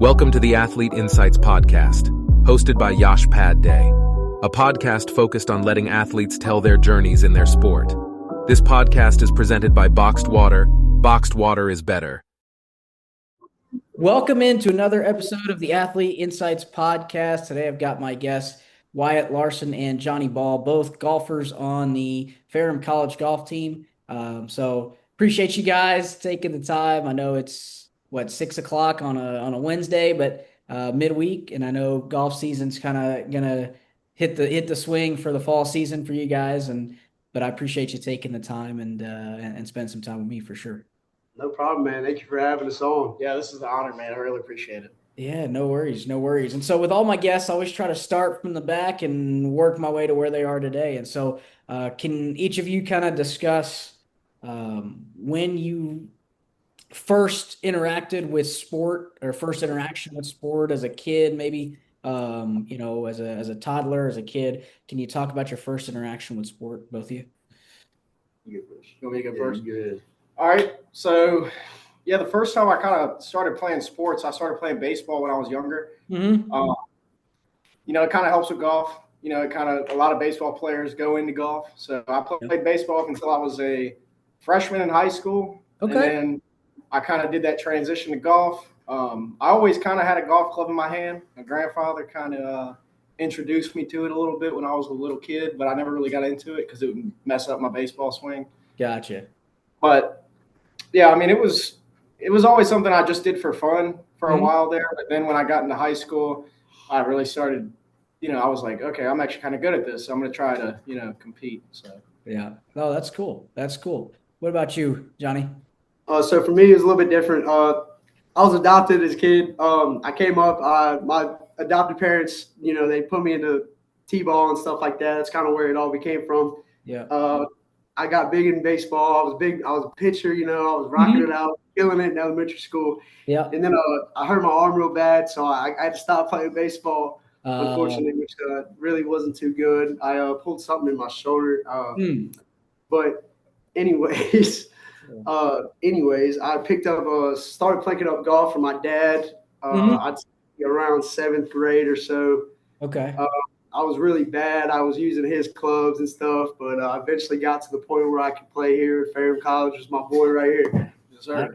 Welcome to the Athlete Insights Podcast, hosted by Yash Pad Day, a podcast focused on letting athletes tell their journeys in their sport. This podcast is presented by Boxed Water. Boxed water is better. Welcome into another episode of the Athlete Insights Podcast. Today I've got my guests, Wyatt, Larson, and Jonny Ball, both golfers on the Ferrum College golf team. So appreciate you guys taking the time. I know it's 6 o'clock on a Wednesday, but midweek, and I know golf season's kind of gonna hit the swing for the fall season for you guys. But I appreciate you taking the time and spend some time with me for sure. No problem, man. Thank you for having us on. Yeah, this is an honor, man. I really appreciate it. Yeah, no worries, no worries. And so with all my guests, I always try to start from the back and work my way to where they are today. And so can each of you kind of discuss when you first interacted with sport or first interaction with sport as a kid, maybe, as a toddler, as a kid? Can you talk about your first interaction with sport, both of you? You want me to go first? Good. All right. So, yeah, the first time I kind of started playing sports, I started playing baseball when I was younger. Mm-hmm. It kind of helps with golf. A lot of baseball players go into golf. So I played baseball up until I was a freshman in high school. Okay. And then I kind of did that transition to golf. I always kind of had a golf club in my hand. My grandfather kind of introduced me to it a little bit when I was a little kid, but I never really got into it because it would mess up my baseball swing. Gotcha. But yeah, I mean, it was always something I just did for fun for a while there. But then when I got into high school, I really started, I was like, okay, I'm actually kind of good at this. So I'm going to try to, compete. So Yeah. No, that's cool. That's cool. What about you, Jonny? So for me, it was a little bit different. I was adopted as a kid. I came up. My adopted parents, they put me into t-ball and stuff like that. That's kind of where it all became from. Yeah. I got big in baseball. I was big. I was a pitcher. I was rocking it out, killing it in elementary school. Yeah. And then I hurt my arm real bad, so I had to stop playing baseball. Unfortunately, which really wasn't too good. I pulled something in my shoulder. But anyways, I picked up, started picking up golf from my dad. I'd say around 7th grade or so. Okay. I was really bad. I was using his clubs and stuff, but I eventually got to the point where I could play here at Ferrum College. Is my boy right here. yes, sir.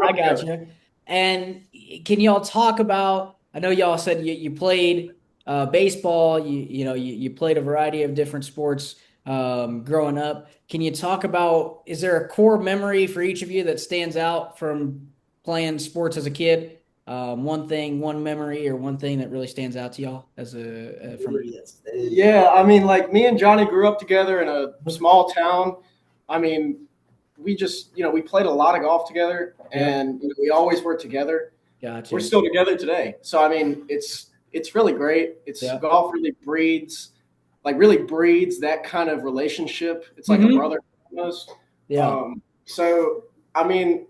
I got you. And can y'all talk about? I know y'all said you played baseball. You played a variety of different sports growing up. Can you talk about? Is there a core memory for each of you that stands out from playing sports as a kid? One memory or one thing that really stands out to y'all Yeah, I mean, like me and Jonny grew up together in a small town. I mean, we just, we played a lot of golf together, and we always were together. Gotcha. We're still together today. So, I mean, it's really great. Golf really breeds that kind of relationship. It's like a brother almost. Yeah. So, I mean,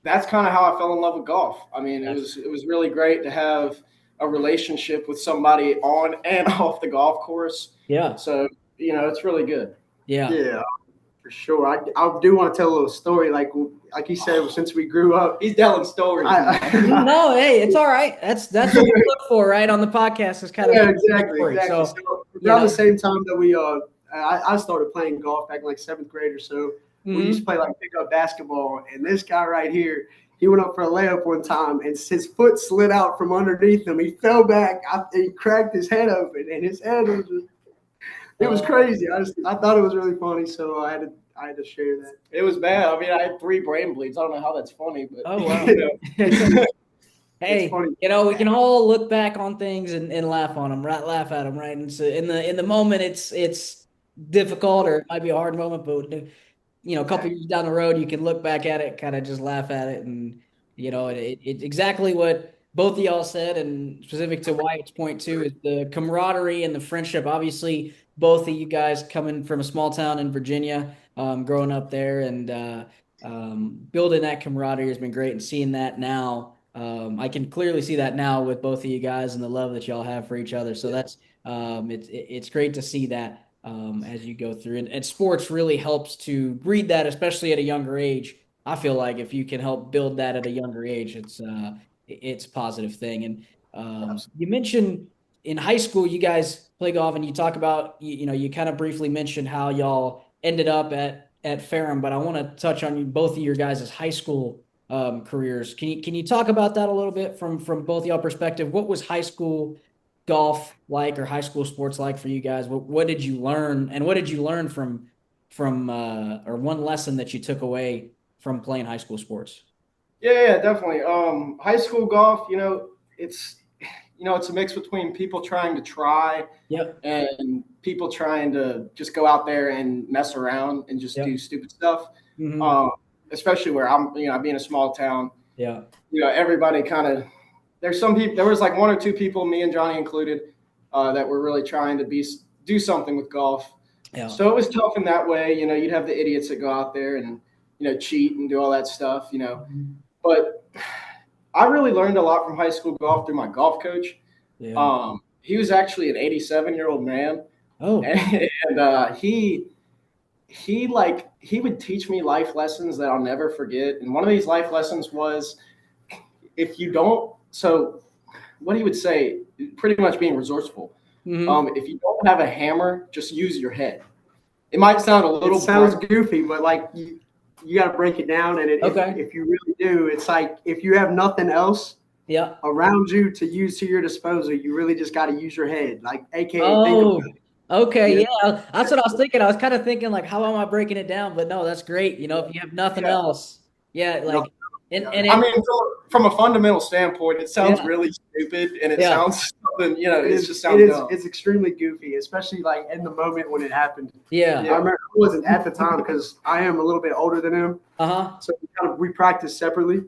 that's kind of how I fell in love with golf. I mean, it was really great to have a relationship with somebody on and off the golf course. Yeah. So, it's really good. Yeah. Yeah, for sure. I do want to tell a little story. Like you said, since we grew up. He's telling stories. No, hey, it's all right. That's what we look for, right? On the podcast is kind of exactly. So, around the same time that we I started playing golf back in like 7th grade or so. We used to play like pickup basketball, and this guy right here, he went up for a layup one time, and his foot slid out from underneath him. He fell back. He cracked his head open, and his head was it was crazy. I thought it was really funny, so I had to share that. It was bad. I mean, I had 3 brain bleeds. I don't know how that's funny, but oh wow. Hey, we can all look back on things and laugh on them, right? Laugh at them, right? And so in the moment, it's difficult or it might be a hard moment, but a couple years down the road, you can look back at it, kind of just laugh at it, and it's exactly what both of y'all said, and specific to Wyatt's point too, is the camaraderie and the friendship. Obviously, both of you guys coming from a small town in Virginia, growing up there, and building that camaraderie has been great, and seeing that now. I can clearly see that now with both of you guys and the love that y'all have for each other. So that's it's great to see that as you go through. And sports really helps to breed that, especially at a younger age. I feel like if you can help build that at a younger age, it's a positive thing. And you mentioned in high school, you guys play golf, and you talk about, you kind of briefly mentioned how y'all ended up at Ferrum, but I want to touch on both of your guys' high school careers. Can you talk about that a little bit from both y'all perspective? What was high school golf like, or high school sports like for you guys? What did you learn, and what did you learn from or one lesson that you took away from playing high school sports? Yeah, definitely. High school golf, it's a mix between people trying to try and people trying to just go out there and mess around and just do stupid stuff. Especially where I'm, I being a small town. Yeah. Everybody kind of, there's some people, there was like one or two people, me and Jonny included, that were really trying to do something with golf. Yeah. So it was tough in that way. You'd have the idiots that go out there and, cheat and do all that stuff, But I really learned a lot from high school golf through my golf coach. Yeah. He was actually an 87-year-old man. Oh. And he would teach me life lessons that I'll never forget. And one of these life lessons was, if you don't, so what he would say, pretty much being resourceful. Mm-hmm. If you don't have a hammer, just use your head. It might sound a little. It sounds goofy, but like you got to break it down. And if you really do, it's like if you have nothing else around you to use to your disposal, you really just got to use your head, like AKA think about it. Okay, yeah, that's what I was thinking. I was kind of thinking, like, how am I breaking it down? But no, that's great. If you have nothing else, like, from a fundamental standpoint, it sounds really stupid, and it sounds something, it just sounds dumb. It's extremely goofy, especially like in the moment when it happened. Yeah. I remember I wasn't at the time because I am a little bit older than him. So we practiced separately.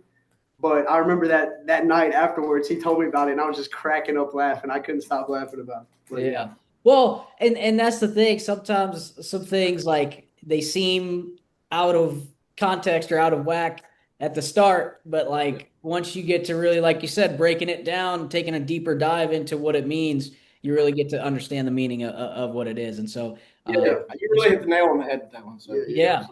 But I remember that night afterwards, he told me about it, and I was just cracking up laughing. I couldn't stop laughing about it. But, yeah. Well, and that's the thing. Sometimes some things, like, they seem out of context or out of whack at the start, but like once you get to really, like you said, breaking it down, taking a deeper dive into what it means, you really get to understand the meaning of what it is. And so, you really hit the nail on the head with that one. So yeah.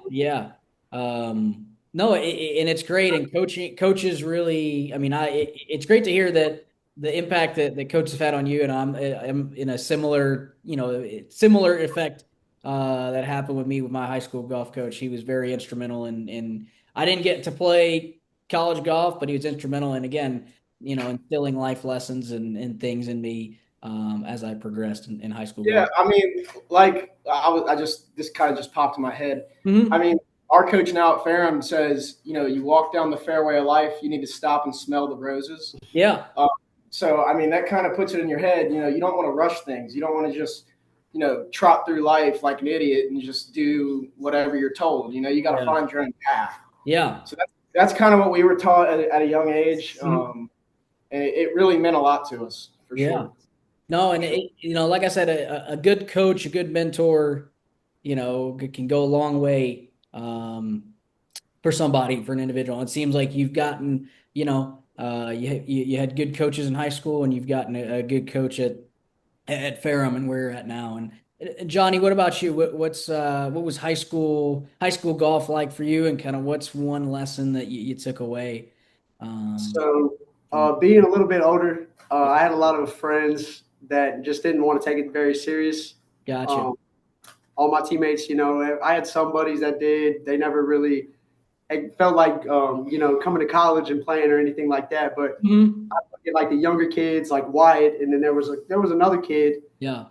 No, and it's great. And coaches really, it's great to hear that the impact that coaches have had on you. And I'm in a similar effect that happened with me with my high school golf coach. He was very instrumental in I didn't get to play college golf, but he was instrumental in, again, instilling life lessons and things in me as I progressed in high school. Yeah, golf. This kind of just popped in my head. Mm-hmm. Our coach now at Ferrum says, you walk down the fairway of life, you need to stop and smell the roses. Yeah. So that kind of puts it in your head. You don't want to rush things. You don't want to just, trot through life like an idiot and just do whatever you're told. You got to find your own path. Yeah. So that's kind of what we were taught at a young age. And it really meant a lot to us, for sure. No, and like I said, a good coach, a good mentor, can go a long way for somebody, for an individual. It seems like you've gotten, you had good coaches in high school, and you've gotten a good coach at Ferrum and where you're at now. And Jonny, what about you? What was high school golf like for you, and kind of what's one lesson that you took away? Being a little bit older, I had a lot of friends that just didn't want to take it very serious. Gotcha. All my teammates, I had some buddies that did. They never really felt like, coming to college and playing or anything like that. But I look at like the younger kids, like Wyatt, and then there was another kid. Yeah.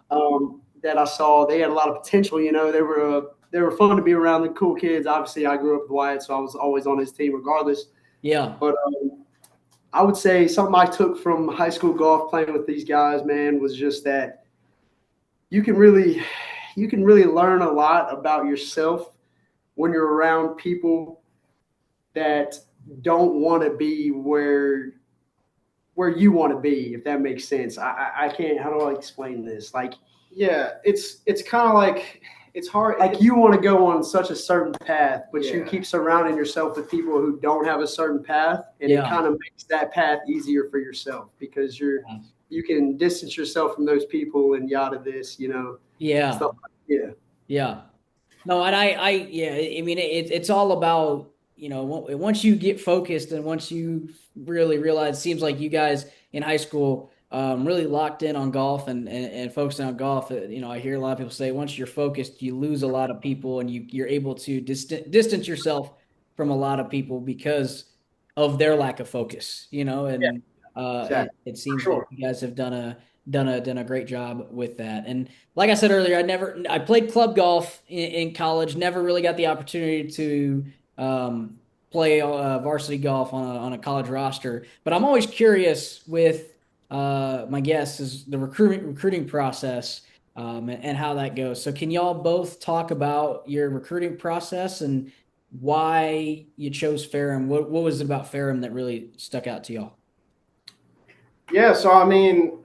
That I saw. They had a lot of potential. They were fun to be around, the cool kids. Obviously, I grew up with Wyatt, so I was always on his team regardless. Yeah. But I would say something I took from high school golf playing with these guys, man, was just that you can really learn a lot about yourself when you're around people that don't want to be where you want to be, if that makes sense. I can't. How do I explain this? Like. Yeah, it's kind of like it's hard. Like you want to go on such a certain path, but you keep surrounding yourself with people who don't have a certain path, and it kind of makes that path easier for yourself because you can distance yourself from those people and yada this, Yeah. Stuff like, Yeah. No, and it's all about, once you get focused and once you really realize, it seems like you guys in high school really locked in on golf and focusing on golf. I hear a lot of people say once you're focused, you lose a lot of people and you're able to distance yourself from a lot of people because of their lack of focus, Yeah, and exactly. it seems like Sure. you guys have done a great job with that. And like I said earlier, I played club golf in college, never really got the opportunity to play varsity golf on a college roster. But I'm always curious with my guess is the recruiting process and how that goes. So can y'all both talk about your recruiting process and why you chose Ferrum? What was it about Ferrum that really stuck out to y'all? Yeah, so I mean,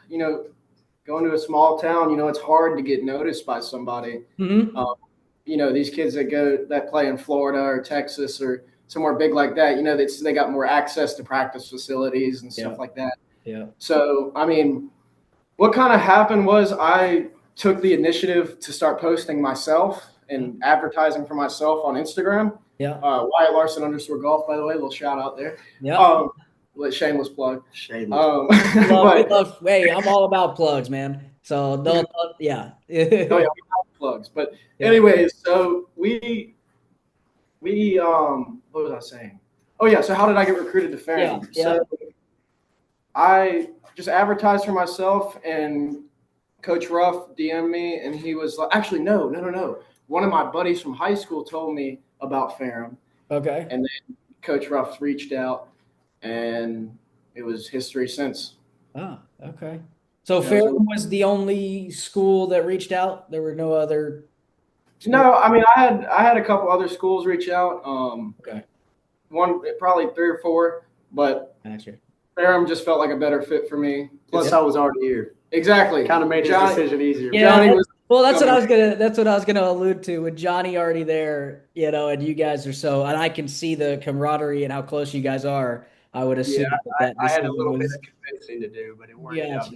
going to a small town, it's hard to get noticed by somebody. Mm-hmm. These kids that play in Florida or Texas or somewhere big like that, they got more access to practice facilities and stuff like that. Yeah. So, I mean, what kind of happened was I took the initiative to start posting myself and advertising for myself on Instagram. Yeah. Wyatt Larson _golf, by the way, little shout out there. Yeah. Shameless plug. Shameless. Hey, I'm all about plugs, man. So don't yeah. Oh yeah, we have plugs. But anyways, so we what was I saying? Oh yeah, so how did I get recruited to Ferrum? Yeah. So I just advertised for myself and Coach Ruff DM'd me and he was like, actually no. One of my buddies from high school told me about Ferrum. Okay. And then Coach Ruff reached out and it was history since. Ah, okay. So Ferrum was the only school that reached out. There were no other. No, I mean I had a couple other schools reach out. Okay. One probably 3 or 4, but Gotcha. Ferrum just felt like a better fit for me. Plus, I was already here. Exactly. Kind of made his decision easier. Yeah, Johnny was. that's what I was gonna allude to with Jonny already there, and you guys are and I can see the camaraderie and how close you guys are. I would assume that I had a little bit of convincing to do, but it worked out.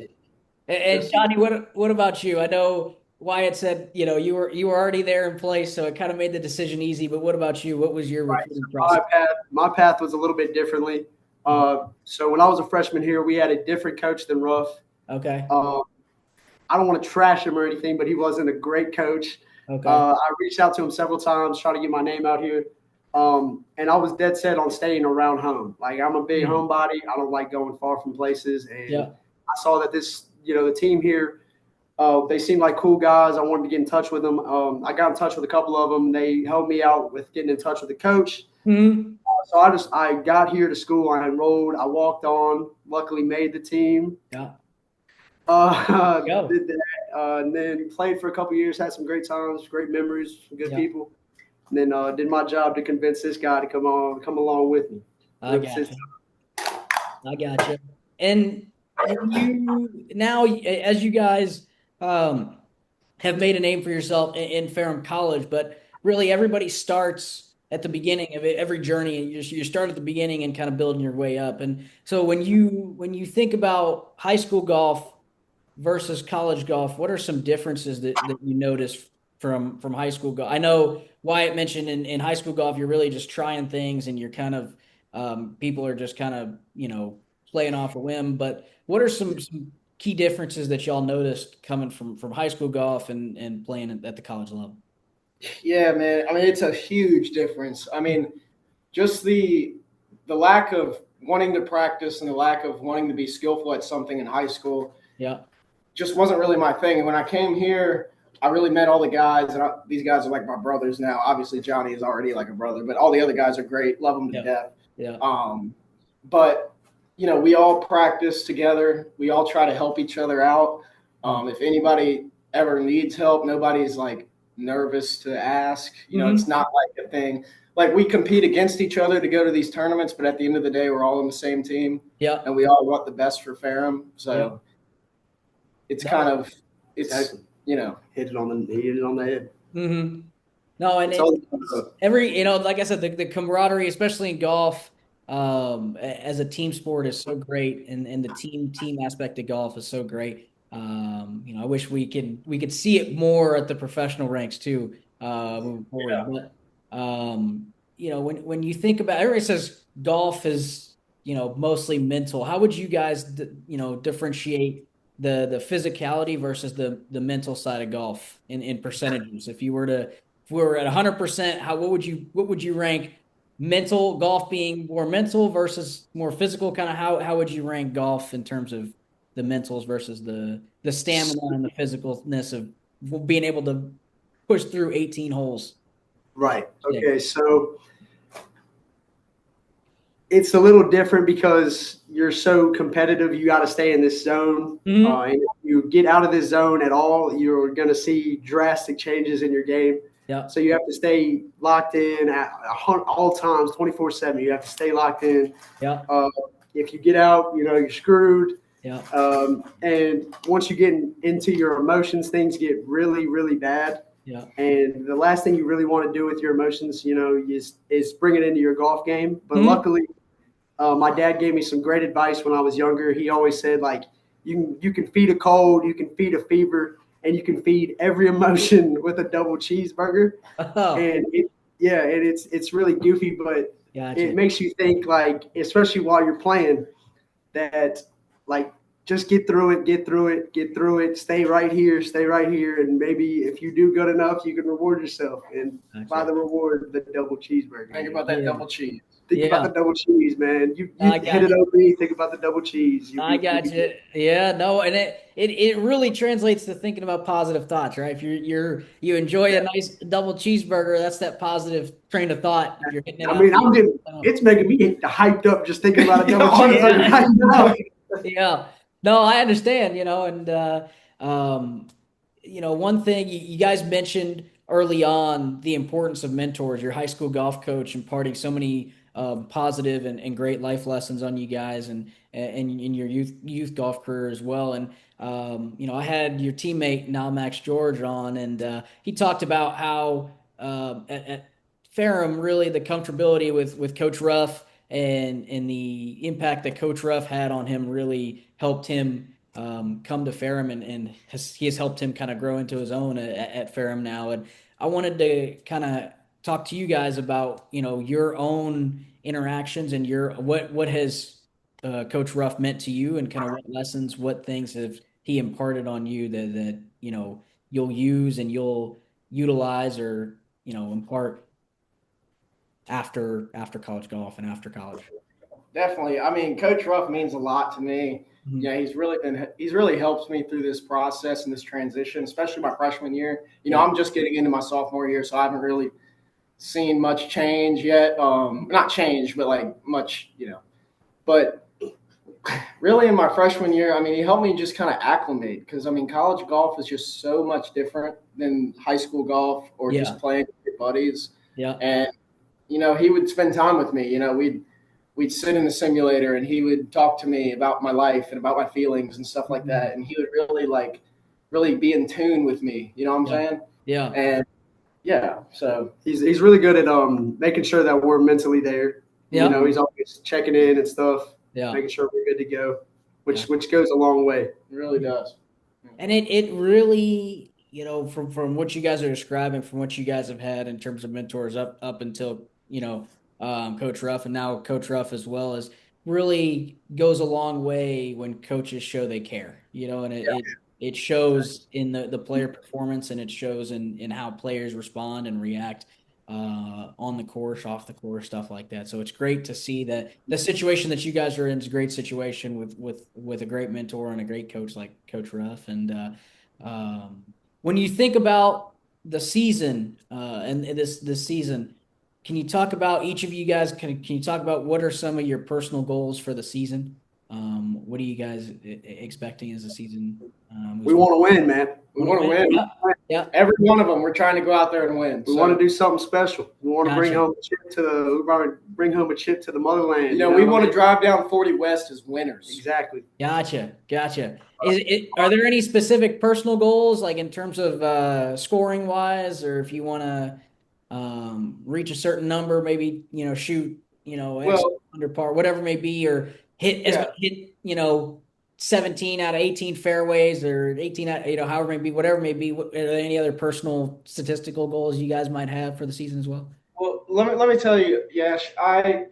And Jonny, what about you? I know Wyatt said you were already there in place, so it kind of made the decision easy. But what about you? What was your recruiting process? My path was a little bit differently. So when I was a freshman here, we had a different coach than Ruff. Okay. I don't want to trash him or anything, but he wasn't a great coach. Okay. I reached out to him several times, trying to get my name out here. And I was dead set on staying around home. Like, I'm a big homebody. I don't like going far from places. And I saw that the team here, they seemed like cool guys. I wanted to get in touch with them. I got in touch with a couple of them. They helped me out with getting in touch with the coach. Mm-hmm. So I got here to school. I enrolled. I walked on. Luckily, made the team. Yeah. Did that, and then played for a couple years. Had some great times, great memories, some good people. And then did my job to convince this guy to come along with me. I got you. And you now, as you guys have made a name for yourself in Ferrum College, but really everybody starts at the beginning of every journey, and you start at the beginning and kind of building your way up. And so when you think about high school golf versus college golf, what are some differences that you notice from high school golf? I know Wyatt mentioned in high school golf, you're really just trying things and you're kind of people are just kind of, playing off a whim. But what are some key differences that y'all noticed coming from high school golf and playing at the college level? Yeah, man. I mean, it's a huge difference. I mean, just the lack of wanting to practice and the lack of wanting to be skillful at something in high school. Yeah. Just wasn't really my thing. And when I came here, I really met all the guys, and these guys are like my brothers now. Obviously, Jonny is already like a brother, but all the other guys are great. Love them to death. Yeah. But we all practice together. We all try to help each other out. If anybody ever needs help, nobody's like nervous to ask. It's not like a thing. Like, we compete against each other to go to these tournaments, but at the end of the day, we're all on the same team. Yeah. And we all want the best for Ferrum. So it's kind of hit it on the head. Mm-hmm. No, and every like I said, the camaraderie, especially in golf, as a team sport, is so great, and the team aspect of golf is so great. I wish we could see it more at the professional ranks too, moving forward. when you think about, everybody says golf is, mostly mental. How would you guys, differentiate the physicality versus the mental side of golf in percentages? If we were at 100%, what would you rank mental golf being more mental versus more physical? Kind of how would you rank golf in terms of the mentals versus the stamina and the physicalness of being able to push through 18 holes? Right. Okay. So it's a little different because you're so competitive. You got to stay in this zone. Mm-hmm. And if you get out of this zone at all, you're going to see drastic changes in your game. Yeah. So you have to stay locked in at all times, 24/7. You have to stay locked in. Yeah. If you get out, you're screwed. Yeah. And once you get into your emotions, things get really, really bad. Yeah. And the last thing you really want to do with your emotions, is bring it into your golf game. But Mm-hmm. luckily, my dad gave me some great advice when I was younger. He always said, like, you can feed a cold, you can feed a fever, and you can feed every emotion with a double cheeseburger. Oh, And it's really goofy, but gotcha. it makes you think, like, especially while you're playing, that, like, just get through it, stay right here, and maybe if you do good enough, you can reward yourself. And by the reward, the double cheeseburger. Think about that double cheese. Think about the double cheese, man. You hit it over. Think about the double cheese. I got you. Yeah, no, and it really translates to thinking about positive thoughts, right? If you enjoy a nice double cheeseburger, that's that positive train of thought. If you're hitting it. I mean, it's making me hyped up just thinking about a double cheeseburger. Yeah. No, I understand, and one thing you guys mentioned early on, the importance of mentors, your high school golf coach imparting so many positive and great life lessons on you guys and in your youth golf career as well. And I had your teammate now Max George on, and he talked about how at Ferrum, really the comfortability with Coach Ruff and the impact that Coach Ruff had on him really helped him come to Ferrum, and he has helped him kind of grow into his own at Ferrum now. And I wanted to kind of talk to you guys about your own interactions and what has Coach Ruff meant to you, and kind of what lessons, what things have he imparted on you that you'll use and you'll utilize or impart after college golf and after college. Definitely. I mean, Coach Ruff means a lot to me. Mm-hmm. Yeah, he's really helped me through this process and this transition, especially my freshman year. I'm just getting into my sophomore year, so I haven't really seen much change yet. Not change, but like much, But really in my freshman year, I mean, he helped me just kind of acclimate because, I mean, college golf is just so much different than high school golf or just playing with your buddies. Yeah. And, he would spend time with me. We'd sit in the simulator and he would talk to me about my life and about my feelings and stuff like that. And he would really be in tune with me. You know what I'm saying? Yeah. And so he's really good at making sure that we're mentally there. Yeah. He's always checking in and stuff. Yeah. Making sure we're good to go, which goes a long way. It really does. And it really, from what you guys are describing, from what you guys have had in terms of mentors up until, Coach Ruff, and now Coach Ruff as well, as really goes a long way when coaches show they care, and it shows in the player performance, and it shows in how players respond and react on the course, off the course, stuff like that. So it's great to see that the situation that you guys are in is a great situation with a great mentor and a great coach like Coach Ruff. And when you think about the season and this season, can you talk about each of you guys? Can you talk about what are some of your personal goals for the season? What are you guys expecting as the season? We want to win, man. We want to win. Yeah. Every one of them, we're trying to go out there and win. We want to do something special. We want to bring home a chip to the motherland. We want to drive down 40 West as winners. Exactly. Gotcha. Are there any specific personal goals, like in terms of scoring wise, or if you want to reach a certain number, maybe shoot under par, whatever it may be, or hit 17 out of 18 fairways, or 18 out, however it may be, whatever it may be. Are there any other personal statistical goals you guys might have for the season as well? Well, let me tell you, Yash, I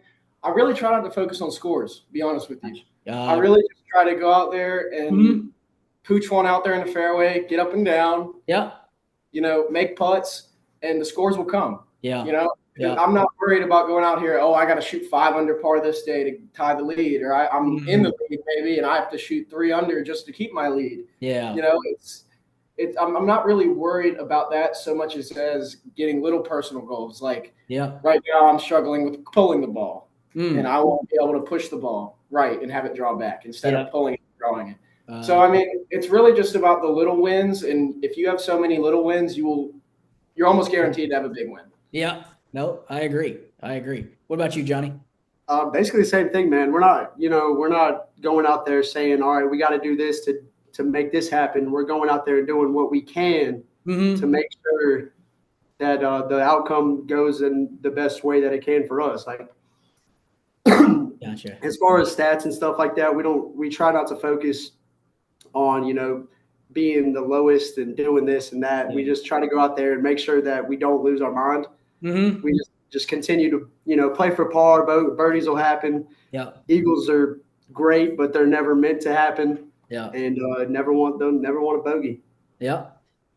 really try not to focus on scores, to be honest with you. I really just try to go out there and pooch one out there in the fairway, get up and down. Yeah. Make putts, and the scores will come. Yeah. I'm not worried about going out here, I got to shoot 5 under par this day to tie the lead, or I'm in the lead maybe, and I have to shoot 3 under just to keep my lead. Yeah. I'm not really worried about that so much as getting little personal goals. Like right now I'm struggling with pulling the ball, and I want to be able to push the ball right and have it draw back instead of pulling it and drawing it. So, I mean, it's really just about the little wins, and if you have so many little wins, you're almost guaranteed to have a big win. Yeah. No, I agree. What about you, Jonny? Basically the same thing, man. We're not going out there saying, all right, we got to do this to make this happen. We're going out there and doing what we can to make sure that the outcome goes in the best way that it can for us. Like, gotcha. As far as stats and stuff like that, we try not to focus on, being the lowest and doing this and that. We just try to go out there and make sure that we don't lose our mind. We just continue to, play for par. Birdies will happen. Yeah. Eagles are great, but they're never meant to happen. Yeah. And never want a bogey. Yeah.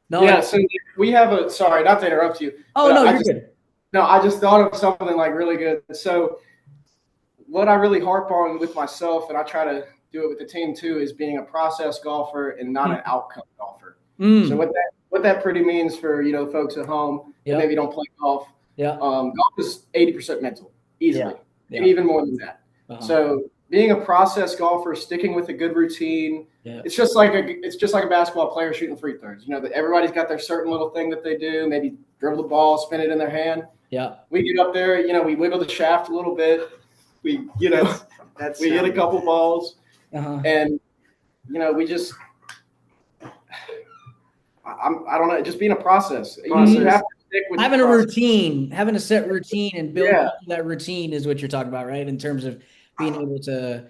No. Yeah. So we have sorry, not to interrupt you. Oh, no, you're good. No, I just thought of something like really good. So what I really harp on with myself, and I try to do it with the team too, is being a process golfer and not an outcome golfer. So what that pretty means for, folks at home that maybe don't play golf. Yeah. Golf is 80% mental, easily, and even more than that. So being a process golfer, sticking with a good routine, it's just like a basketball player shooting free throws. That everybody's got their certain little thing that they do. Maybe dribble the ball, spin it in their hand. Yeah. We get up there, we wiggle the shaft a little bit. We, we hit a couple balls, and we just. I don't know, just being a process. You have to stick with having a set routine and building that routine is what you're talking about, right? In terms of being able to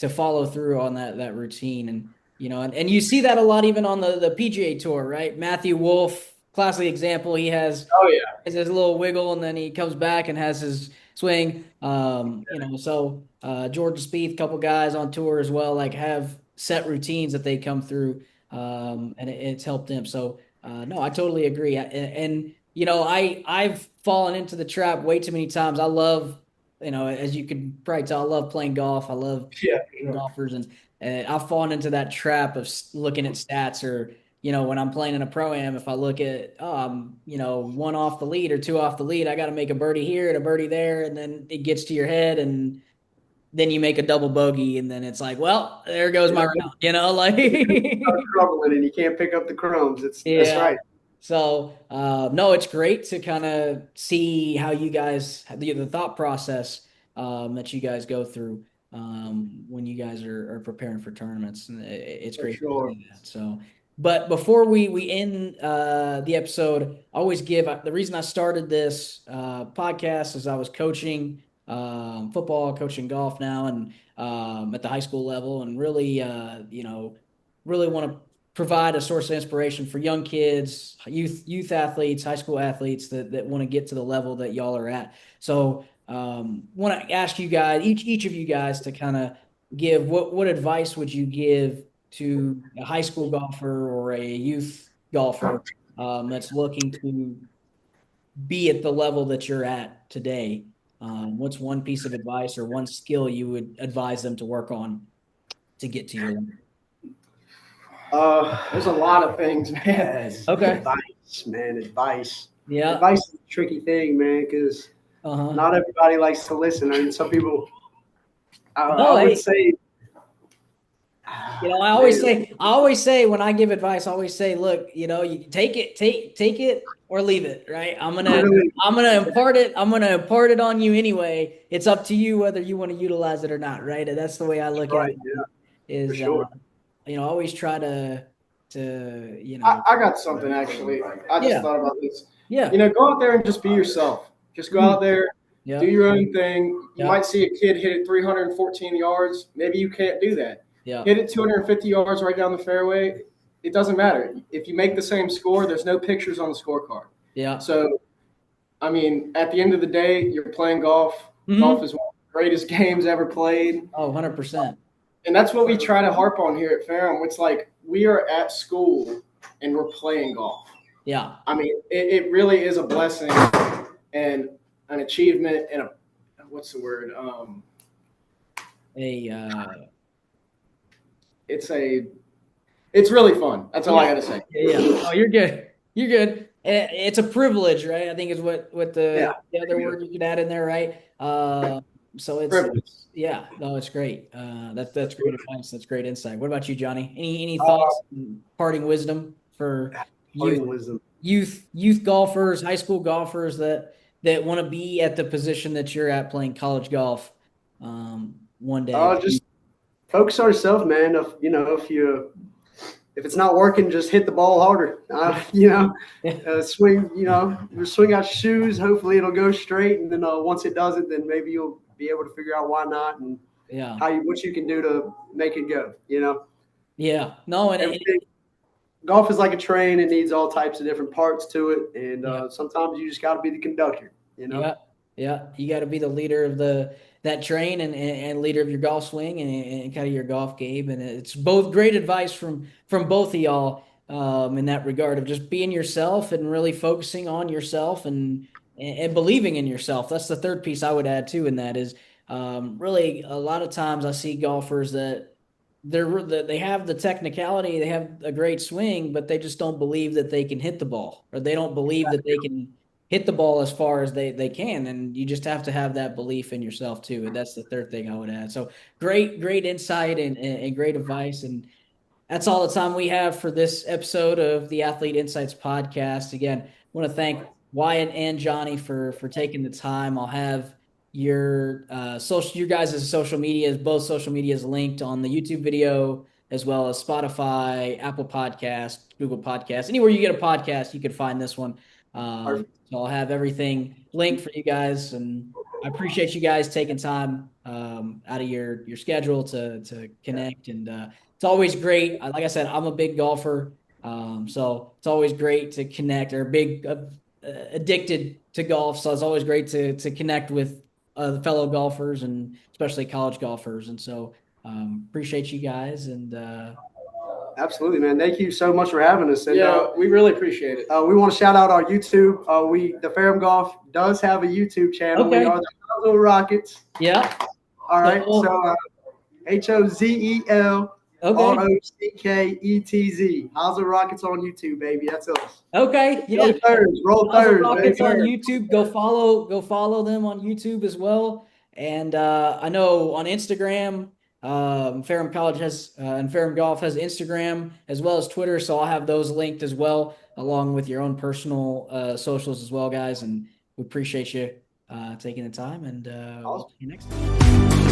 follow through on that routine. And you see that a lot even on the PGA Tour, right? Matthew Wolff, classic example. He has his little wiggle, and then he comes back and has his swing. So Jordan Spieth, couple guys on tour as well, like have set routines that they come through. And it's helped them. So, no, I totally agree. I've fallen into the trap way too many times. I love, as you could probably tell, I love playing golf. I love golfers, and I've fallen into that trap of looking at stats, or, when I'm playing in a pro-am, if I look at, one off the lead or 2 off the lead, I got to make a birdie here and a birdie there. And then it gets to your head, and then you make a double bogey, and then it's like, well, there goes my round, like troubling, and you can't pick up the crumbs. That's right. So, no, it's great to kind of see how you guys, the thought process that you guys go through when you guys are preparing for tournaments. And it's great to see that. So, but before we end the episode, I always give the reason I started this podcast is I was coaching football, coaching golf now, and at the high school level, and really, really want to provide a source of inspiration for young kids, youth athletes, high school athletes that want to get to the level that y'all are at. So, want to ask you guys, each of you guys, to kind of give what advice would you give to a high school golfer or a youth golfer that's looking to be at the level that you're at today? What's one piece of advice or one skill you would advise them to work on to get to your level? There's a lot of things, man. Okay. Advice. Yeah. Advice is a tricky thing, man, because not everybody likes to listen. I mean, some people, I would say. I always say when I give advice, I always say, look, you take it or leave it, right? I'm gonna impart it. I'm gonna impart it on you anyway. It's up to you whether you want to utilize it or not, right? And that's the way I look at it. Is sure. Always try to. I got something actually. I just thought about this. Yeah. Go out there and just be yourself. Just go out there, do your own thing. You might see a kid hit it 314 yards. Maybe you can't do that. Yeah. Hit it 250 yards right down the fairway. It doesn't matter. If you make the same score, there's no pictures on the scorecard. Yeah. So I mean, at the end of the day, you're playing golf. Mm-hmm. Golf is one of the greatest games ever played. Oh, 100%. And that's what we try to harp on here at Ferrum. It's like we are at school and we're playing golf. Yeah. I mean, it really is a blessing and an achievement and a what's the word? It's really fun. That's all I gotta say. Yeah. Oh, you're good. You're good. It's a privilege, right? I think is what the other word you could add in there, right? So it's Privilege. no, it's great. That's great advice. That's great insight. What about you, Johnny? Any thoughts, parting wisdom for youth golfers, high school golfers that want to be at the position that you're at playing college golf one day? Just focus on yourself, man. If it's not working, just hit the ball harder. Swing. Swing out your shoes. Hopefully, it'll go straight. And then once it doesn't, then maybe you'll be able to figure out why not and what you can do to make it go. Yeah. No, and golf is like a train. It needs all types of different parts to it, and sometimes you just got to be the conductor. Yeah. You got to be the leader of that train and leader of your golf swing and kind of your golf game. And it's both great advice from both of y'all in that regard of just being yourself and really focusing on yourself and believing in yourself. That's the third piece I would add too. In that is really a lot of times I see golfers that they have the technicality, they have a great swing, but they just don't believe that they can hit the ball, or they don't believe that they can hit the ball as far as they can. And you just have to have that belief in yourself too. And that's the third thing I would add. So great insight and great advice. And that's all the time we have for this episode of the Athlete Insights podcast. Again, I want to thank Wyatt and Jonny for taking the time. I'll have your guys' social medias, both social medias linked on the YouTube video, as well as Spotify, Apple Podcast, Google Podcast, anywhere you get a podcast, you can find this one. So I'll have everything linked for you guys, and I appreciate you guys taking time out of your schedule to connect. And it's always great. Like I said, I'm a big golfer, so it's always great to connect. Or addicted to golf, so it's always great to connect with the fellow golfers and especially college golfers. And so appreciate you guys. And absolutely, man. Thank you so much for having us. And, we really appreciate it. We want to shout out our YouTube. The Ferrum Golf does have a YouTube channel. Okay. We are the Little Rockets. Yeah. All right. So HOZEL ROCKETZ. How's the Rockets on YouTube, baby? That's us. Okay. Yeah. Roll thirds, Rockets baby. on YouTube. Go follow them on YouTube as well. And I know on Instagram, Ferrum College has and Ferrum Golf has Instagram as well as Twitter, so I'll have those linked as well, along with your own personal socials as well, guys. And we appreciate you taking the time, and we'll see you next time.